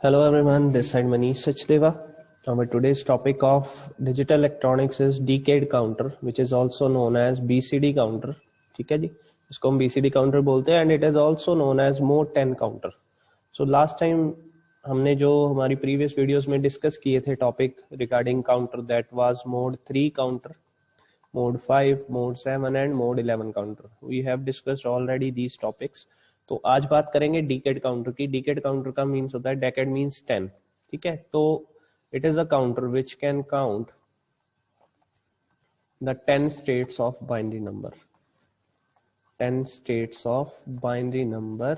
Hello everyone, this side Manish Sachdeva. Our today's topic of digital electronics is decade counter, which is also known as BCD counter. ठीक है जी, इसको हम BCD counter बोलते हैं, and it is also known as mode 10 counter. So last time हमने जो हमारी previous videos में discuss किए थे topic regarding counter, that was mode 3 counter, mode 5, mode 7 and mode 11 counter. We have discussed already these topics. तो आज बात करेंगे डीकेड काउंटर की. डीकेड काउंटर का मीन्स होता है डेकेड मीन्स 10. ठीक है, तो it is a counter which can count the 10 states of binary number. 10 states of binary number.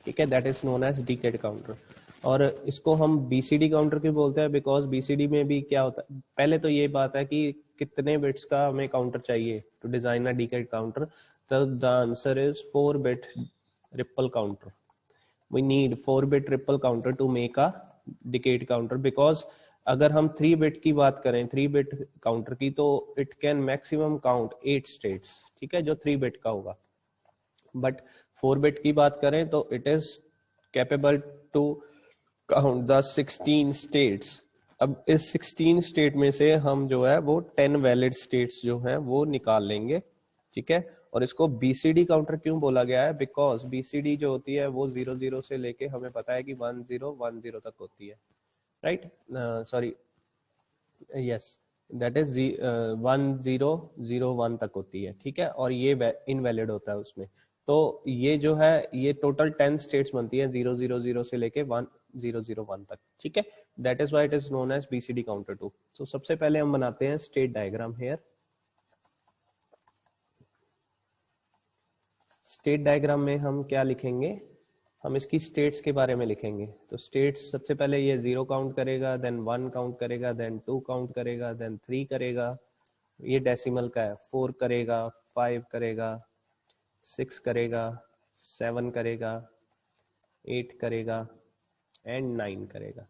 ठीक है, that is known as decade counter. और इसको हम बीसीडी काउंटर क्यों बोलते हैं? बिकॉज बीसीडी में भी क्या होता है, पहले तो ये बात है कि कितने बिट्स का हमें काउंटर चाहिए to design a decade counter. The answer is 4-bit ripple counter. We need 4-bit ripple counter to make a decade counter because अगर हम 3-bit की बात करें, 3-bit काउंटर की, तो it can maximum count 8 states. ठीक है, जो 3-bit का होगा. बट 4-bit की बात करें तो it is capable to count the 16 states. अब इस 16 स्टेट में से हम जो है वो 10 वैलिड स्टेट्स जो हैं वो निकाल लेंगे. ठीक है, और इसको बीसीडी काउंटर क्यों बोला गया है? बिकॉज बीसीडी जो होती है वो 00 से लेके हमें पता है कि 1010 तक होती है. Right, sorry, yes, that is 1001 तक होती है. ठीक है, और ये इनवैलिड होता है उसमें. तो ये जो है ये टोटल 10 स्टेट्स बनती है 000 से लेके 1001 तक. ठीक है, that is why it is known as BCD counter 2. So सबसे पहले हम बनाते हैं state diagram here. State diagram में हम क्या लिखेंगे? हम इसकी स्टेट्स के बारे में लिखेंगे. तो स्टेट्स सबसे पहले ये 0 काउंट करेगा, देन 1 काउंट करेगा, देन 2 काउंट करेगा, देन 3 करेगा, ये डेसिमल का है, 4 करेगा, 5 करेगा, 6 करेगा, 7 करेगा, 8 करेगा एंड 9 करेगा.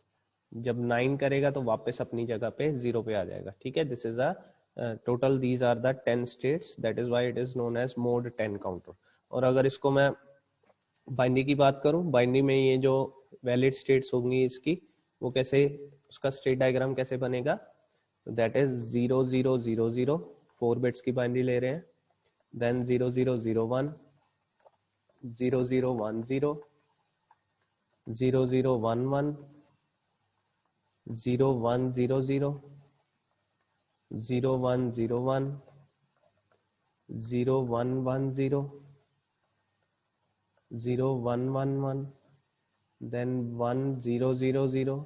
जब 9 करेगा तो वापस अपनी जगह पे 0 पे आ जाएगा. ठीक है, this is a total, these are the 10 states, that is why it is known as mode 10 counter. और अगर इसको मैं बाइनरी की बात करूं, बाइनरी में ये जो वैलिड स्टेट्स होंगी इसकी, वो कैसे, उसका स्टेट डायग्राम कैसे बनेगा? दैट इज 0000, 4 बिट्स की बाइनरी ले रहे हैं, देन 0001, 0010, 0011, 0100, 0101, 0110, 0111, then 1000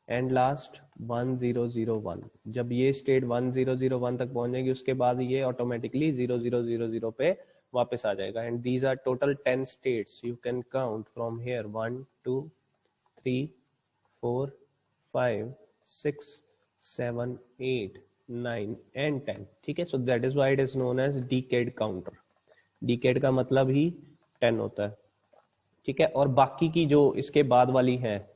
एंड लास्ट 1001. जब ये स्टेट 1001 तक पहुंच जाएगी उसके बाद ये ऑटोमेटिकली 0000 पे वापस आ जाएगा. And these are total 10 states. You can count from here 1 2 3 4 5 6 7 8 9 and 10. ठीक है, so that is why it is known as decade counter. Decade का मतलब ही 10 होता है. ठीक है, और बाकी की जो इसके बाद वाली है,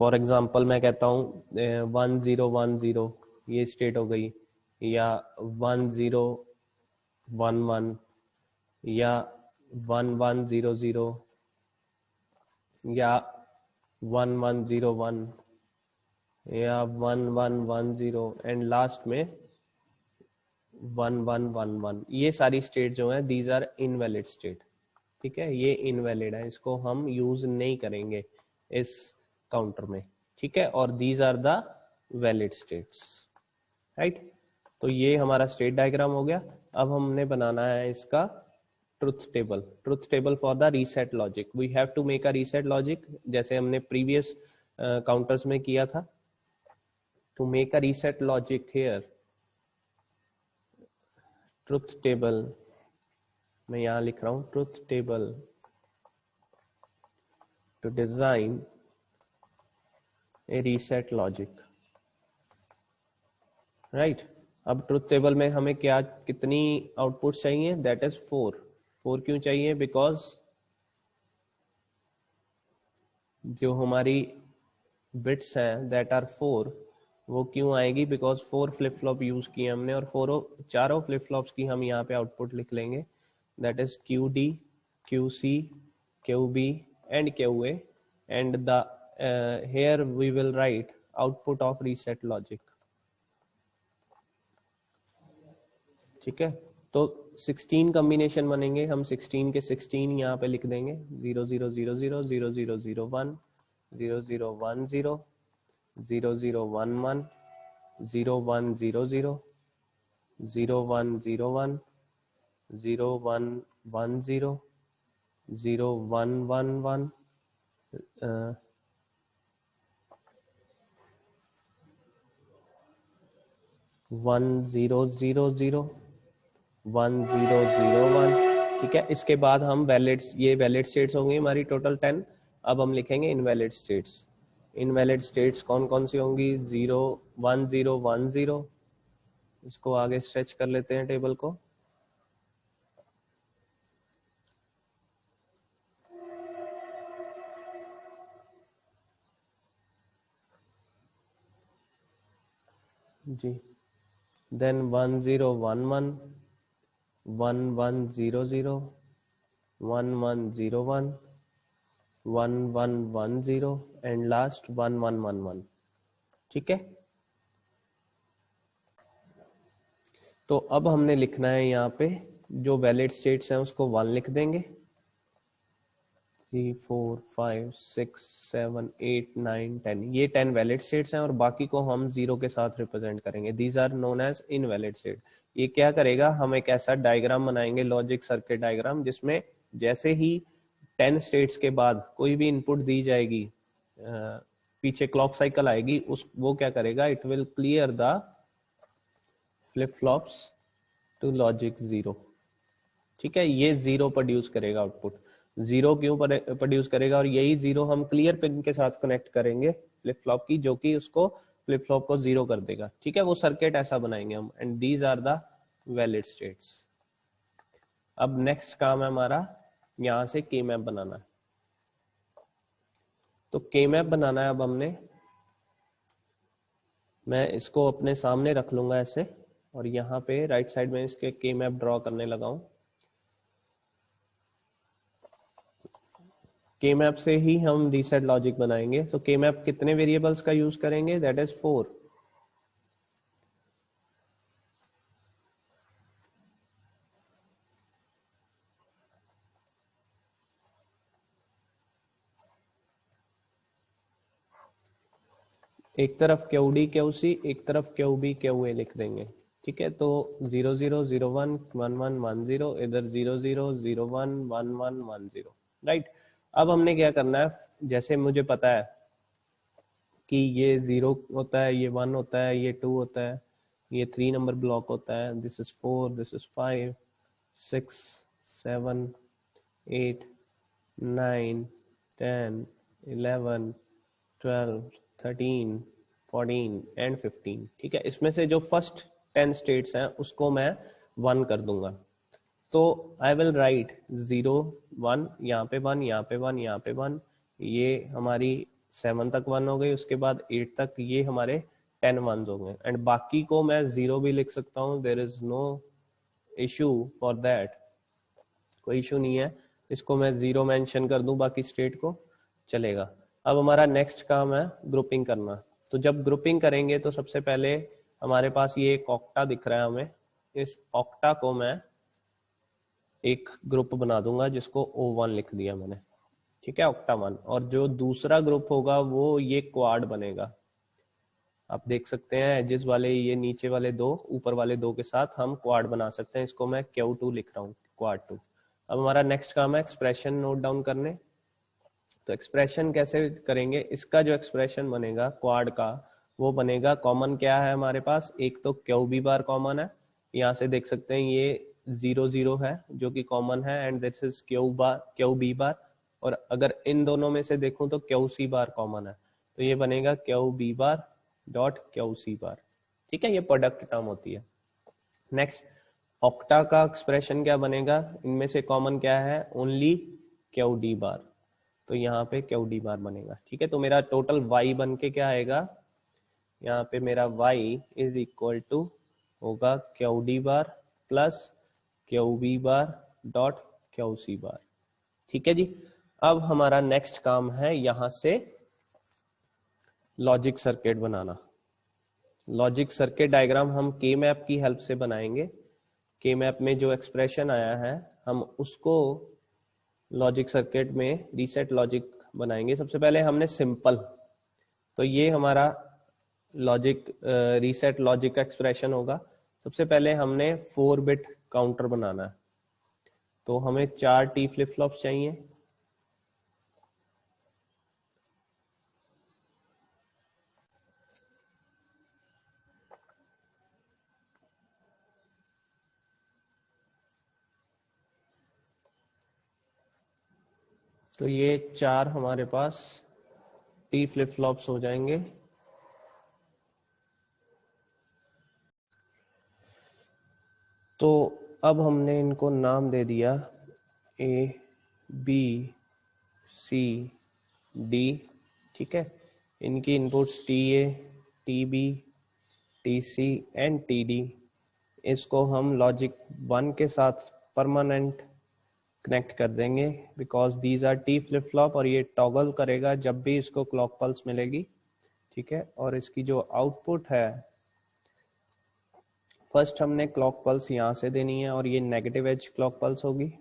फॉर एग्जाम्पल मैं कहता हूँ 1010, ये स्टेट हो गई, या 1011, या 1100, या 1101, या 1110 एंड लास्ट में 1111. ये सारी स्टेट जो है दीज आर इनवैलिड स्टेट. ठीक है, ये इनवैलिड है, इसको हम यूज नहीं करेंगे इस काउंटर में. ठीक है, और these are the valid states. Right, तो ये हमारा स्टेट डायग्राम हो गया. अब हमने बनाना है इसका truth table. Truth table for the reset logic. We have to make a reset logic, जैसे हमने प्रीवियस काउंटर्स में किया था. To make a reset logic here, truth table, मैं यहां लिख रहा हूं truth table to design a reset logic. Right, अब ट्रुथ टेबल में हमें क्या, कितनी आउटपुट चाहिए? That is 4. 4 क्यों चाहिए? बिकॉज जो हमारी बिट्स हैं दैट आर 4, वो क्यों आएगी? बिकॉज 4 फ्लिप फ्लॉप यूज किए हमने, और चारों फ्लिप फ्लॉप्स की हम यहाँ पे आउटपुट लिख लेंगे. That is QD, QC, QB and QA, and the here we will write output of reset logic. ठीक है, तो 16 कॉम्बिनेशन बनेंगे, हम 16 के 16 यहाँ पे लिख देंगे 0 0 0 0 0 0 0 1 0 0 1 0 0 0 1 1 0 1 0 0 0 1 0 1 0 1 1 0 0 1 1 1 1 0 0 0 1 0 0 1। ठीक है, इसके बाद हम वैलिड, ये वैलिड स्टेट्स होंगी हमारी टोटल 10। अब हम लिखेंगे इनवैलिड स्टेट्स। इनवैलिड स्टेट्स कौन कौन सी होंगी? 0 1 0 1 0। इसको आगे स्ट्रेच कर लेते हैं टेबल को। जी, देन 1 0 1 1 1 1 0 0 1 1 0 1 1 1 1 0 एंड लास्ट 1 1 1 1। ठीक है, तो अब हमने लिखना है यहाँ पे जो वैलिड स्टेट्स हैं उसको 1 लिख देंगे। 3 4 5 6 7 8 9 10, ये 10 वैलिड स्टेट्स हैं और बाकी को हम 0 के साथ रिप्रेजेंट करेंगे। These are known as invalid state. ये क्या करेगा, हम एक ऐसा डायग्राम बनाएंगे, लॉजिक सर्किट डायग्राम, जिसमें जैसे ही 10 स्टेट्स के बाद कोई भी इनपुट दी जाएगी, पीछे क्लॉक साइकिल आएगी, उस वो क्या करेगा, it will clear the flip flops to logic 0। ठीक है, ये 0 प्रोड्यूस करेगा आउटपुट। 0 क्यों प्रोड्यूस करेगा, और यही 0 हम क्लियर पिन के साथ कनेक्ट करेंगे फ्लिप फ्लॉप की, जो कि उसको फ्लिप फ्लॉप को 0 कर देगा। ठीक है, वो सर्किट ऐसा बनाएंगे हम, and these are the valid states. अब नेक्स्ट काम है हमारा यहां से के मैप बनाना है। तो के मैप बनाना है अब हमने, मैं इसको अपने सामने रख लूंगा ऐसे, और यहाँ पे राइट साइड में इसके के मैप ड्रॉ करने लगा हूं। के मैप से ही हम रीसेट लॉजिक बनाएंगे। सो के मैप कितने वेरिएबल्स का यूज करेंगे, दैट इज 4। एक तरफ QD QC, एक तरफ QB QA लिख देंगे। ठीक है, तो 0 0 0 1 1 1 1 0, इधर 0 0 0 1 1 1 1 0। राइट, अब हमने क्या करना है, जैसे मुझे पता है कि ये 0 होता है, ये 1 होता है, ये 2 होता है, ये 3 नंबर ब्लॉक होता है, this is 4, this is 5 6 7 8 9 10 11 12 13 14 and 15। ठीक है, इसमें से जो फर्स्ट 10 स्टेट्स हैं उसको मैं 1 कर दूंगा। तो आई विल राइट 0 1, यहाँ पे 1, यहाँ पे 1, यहाँ पे 1, ये हमारी 7 तक 1 हो गई, उसके बाद 8 तक ये हमारे 10 1s हो गए, एंड बाकी को मैं 0 भी लिख सकता हूँ, there is no issue for that, कोई इशू नहीं है। इसको मैं 0 मेंशन कर दूं, बाकी स्टेट को चलेगा। अब हमारा नेक्स्ट काम है ग्रुपिंग करना। तो जब ग्रुपिंग करेंगे तो सबसे पहले हमारे पास ये एक ऑक्टा दिख रहा है हमें, इस ऑक्टा को मैं एक ग्रुप बना दूंगा जिसको O1 लिख दिया मैंने। ठीक है, ऑक्टा 1, और जो दूसरा ग्रुप होगा वो ये क्वाड बनेगा। आप देख सकते हैं एजेस वाले ये नीचे वाले दो, ऊपर वाले दो के साथ हम क्वाड बना सकते हैं। इसको मैं Q2 लिख रहा हूँ, क्वाड 2। अब हमारा नेक्स्ट काम है एक्सप्रेशन नोट डाउन करने। तो एक्सप्रेशन कैसे करेंगे, इसका जो एक्सप्रेशन बनेगा क्वाड का, वो बनेगा, कॉमन क्या है हमारे पास, एक तो QB बार कॉमन है, यहाँ से देख सकते हैं ये 0 0 है जो कि कॉमन है, एंड दिस इज QB बार, और अगर इन दोनों में से देखूं तो QC बार कॉमन है, तो ये बनेगा QB bar dot QC bar. ठीक है, ये प्रोडक्ट टर्म होती है। नेक्स्ट, ऑक्टा का एक्सप्रेशन क्या बनेगा, इनमें से कॉमन क्या है, ओनली QD बार, तो यहाँ पे QD बार बनेगा। ठीक है, तो मेरा टोटल Y बन के क्या आएगा, यहाँ पे मेरा Y इज इक्वल टू होगा QD bar plus QB bar dot QC bar. ठीक है जी, अब हमारा नेक्स्ट काम है यहां से लॉजिक सर्किट बनाना। लॉजिक सर्किट डायग्राम हम के मैप की हेल्प से बनाएंगे। के मैप में जो एक्सप्रेशन आया है हम उसको लॉजिक सर्किट में रीसेट लॉजिक बनाएंगे। सबसे पहले हमने सिंपल, तो ये हमारा लॉजिक रीसेट लॉजिक का एक्सप्रेशन होगा। सबसे पहले हमने 4 बिट काउंटर बनाना है, तो हमें 4 टी फ्लिप फ्लॉप्स चाहिए। तो ये 4 हमारे पास टी फ्लिप फ्लॉप्स हो जाएंगे। तो अब हमने इनको नाम दे दिया ए बी सी डी, ठीक है। इनकी inputs T A, T B, T C and T D. इसको हम लॉजिक 1 के साथ परमानेंट कनेक्ट कर देंगे because these R T flip flop, और ये टॉगल करेगा जब भी इसको क्लॉक पल्स मिलेगी, ठीक है। और इसकी जो आउटपुट है, फर्स्ट हमने क्लॉक पल्स यहाँ से देनी है और ये नेगेटिव एज क्लॉक पल्स होगी,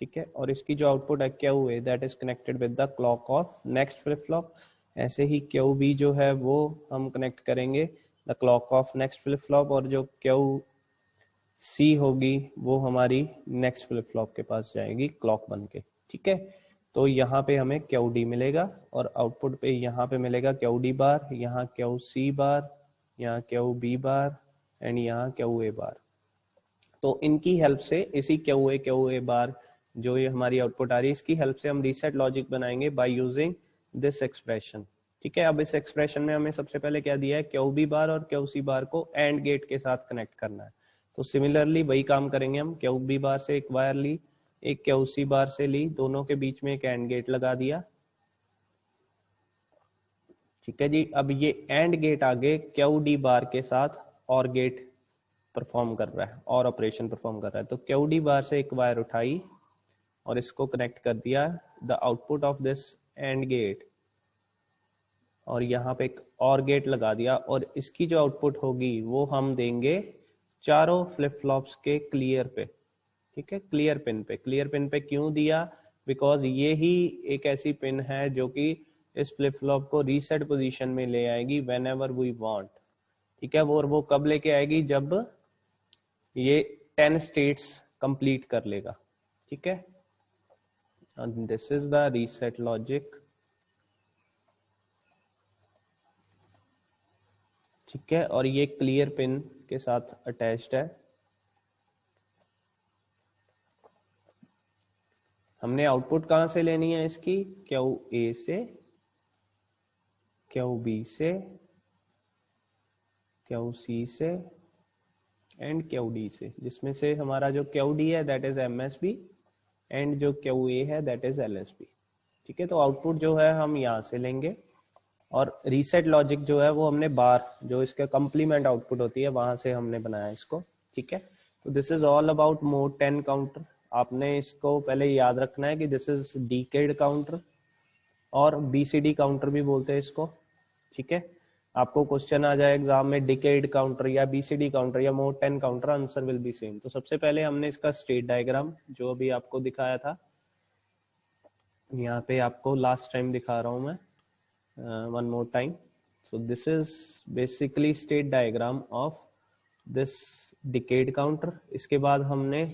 ठीक है। और इसकी जो आउटपुट है Q A, that is connected with the clock of next flip flop. ऐसे ही क्यू बी जो है वो हम कनेक्ट करेंगे the clock of next flip flop, और जो क्यू सी होगी वो हमारी नेक्स्ट फ्लिप फ्लॉप के पास जाएगी क्लॉक बन के, ठीक है। तो यहाँ पे हमें क्यू डी मिलेगा और आउटपुट पे यहाँ पे मिलेगा क्यू डी बार, यहाँ क्यू सी बार, यहाँ क्यू बी बार एंड यहाँ क्यू ए बार। तो इनकी हेल्प से, इसी क्यू ए बार जो ये हमारी आउटपुट आ रही है, इसकी हेल्प से हम रीसेट लॉजिक बनाएंगे बाय यूजिंग दिस एक्सप्रेशन, ठीक है। अब इस एक्सप्रेशन में हमें सबसे पहले क्या दिया है, क्यू बी बार और क्यू सी बार को एंड गेट के साथ कनेक्ट करना है। तो सिमिलरली वही काम करेंगे हम। क्यू बी बार से एक वायर ली, एक क्यू सी बार से ली, दोनों के बीच में एक एंड गेट लगा दिया, ठीक है जी। अब ये एंड गेट आगे क्यू डी बार के साथ और गेट परफॉर्म कर रहा है और ऑपरेशन परफॉर्म कर रहा है। तो क्यू डी बार से एक वायर उठाई और इसको कनेक्ट कर दिया the output of this and gate, और यहाँ पे एक और गेट लगा दिया, और इसकी जो आउटपुट होगी वो हम देंगे चारों फ्लिप फ्लॉप्स के क्लियर पे, ठीक है। क्लियर पिन पे, क्लियर पिन पे क्यों दिया, बिकॉज ये ही एक ऐसी पिन है जो कि इस फ्लिप फ्लॉप को रीसेट पोजीशन में ले आएगी व्हेन एवर वी वांट, ठीक है। वो कब लेके आएगी, जब ये 10 स्टेट्स कंप्लीट कर लेगा, ठीक है। This is the reset logic, ठीक है। और ये क्लियर पिन के साथ अटैच्ड है। हमने आउटपुट कहां से लेनी है इसकी, क्यू ए से, क्यू बी से, क्यू सी से एंड क्यू डी से, जिसमें से हमारा जो क्यू डी है दैट इज एमएसबी एंड जो क्यू ए है दैट इज एलएसबी, ठीक है। तो आउटपुट जो है हम यहाँ से लेंगे, और रीसेट लॉजिक जो है वो हमने बार, जो इसका कंप्लीमेंट आउटपुट होती है, वहां से हमने बनाया इसको, ठीक है। तो this is all about mode 10 counter. आपने इसको पहले याद रखना है कि दिस इज डीकेड काउंटर, और बीसीडी काउंटर भी बोलते हैं इसको, ठीक है। आपको क्वेश्चन आ जाए एग्जाम में डिकेड काउंटर या बीसीडी काउंटर या mode 10 counter, answer will be same. तो सबसे पहले हमने इसका स्टेट डायग्राम जो अभी आपको दिखाया था, यहाँ पे आपको लास्ट टाइम दिखा रहा हूं मैं one more time. So this is basically state diagram of this decade counter. इसके बाद हमने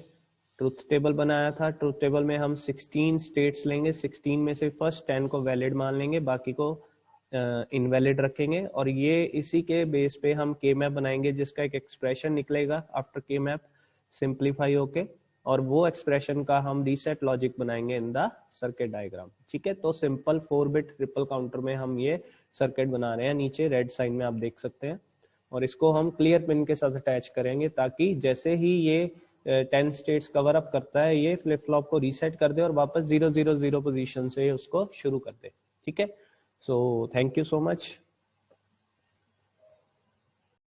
ट्रुथ टेबल बनाया था। ट्रुथ टेबल में हम 16 स्टेट्स लेंगे, 16 में से फर्स्ट 10 को वैलिड मान लेंगे, बाकी को इनवैलिड रखेंगे, और ये इसी के बेस पे हम के मैप बनाएंगे जिसका एक एक्सप्रेशन निकलेगा आफ्टर के मैप सिंप्लीफाई होके, और वो एक्सप्रेशन का हम रीसेट लॉजिक बनाएंगे इन द सर्किट डायग्राम, ठीक है। तो सिंपल 4 बिट ट्रिपल काउंटर में हम ये सर्किट बना रहे हैं, नीचे रेड साइन में आप देख सकते हैं, और इसको हम क्लियर पिन के साथ अटैच करेंगे ताकि जैसे ही ये 10 स्टेट्स कवर अप करता है, ये फ्लिप फ्लॉप को रीसेट कर दे और वापस 0 0 0 पोजीशन से उसको शुरू कर दे, ठीक है। So thank you so much.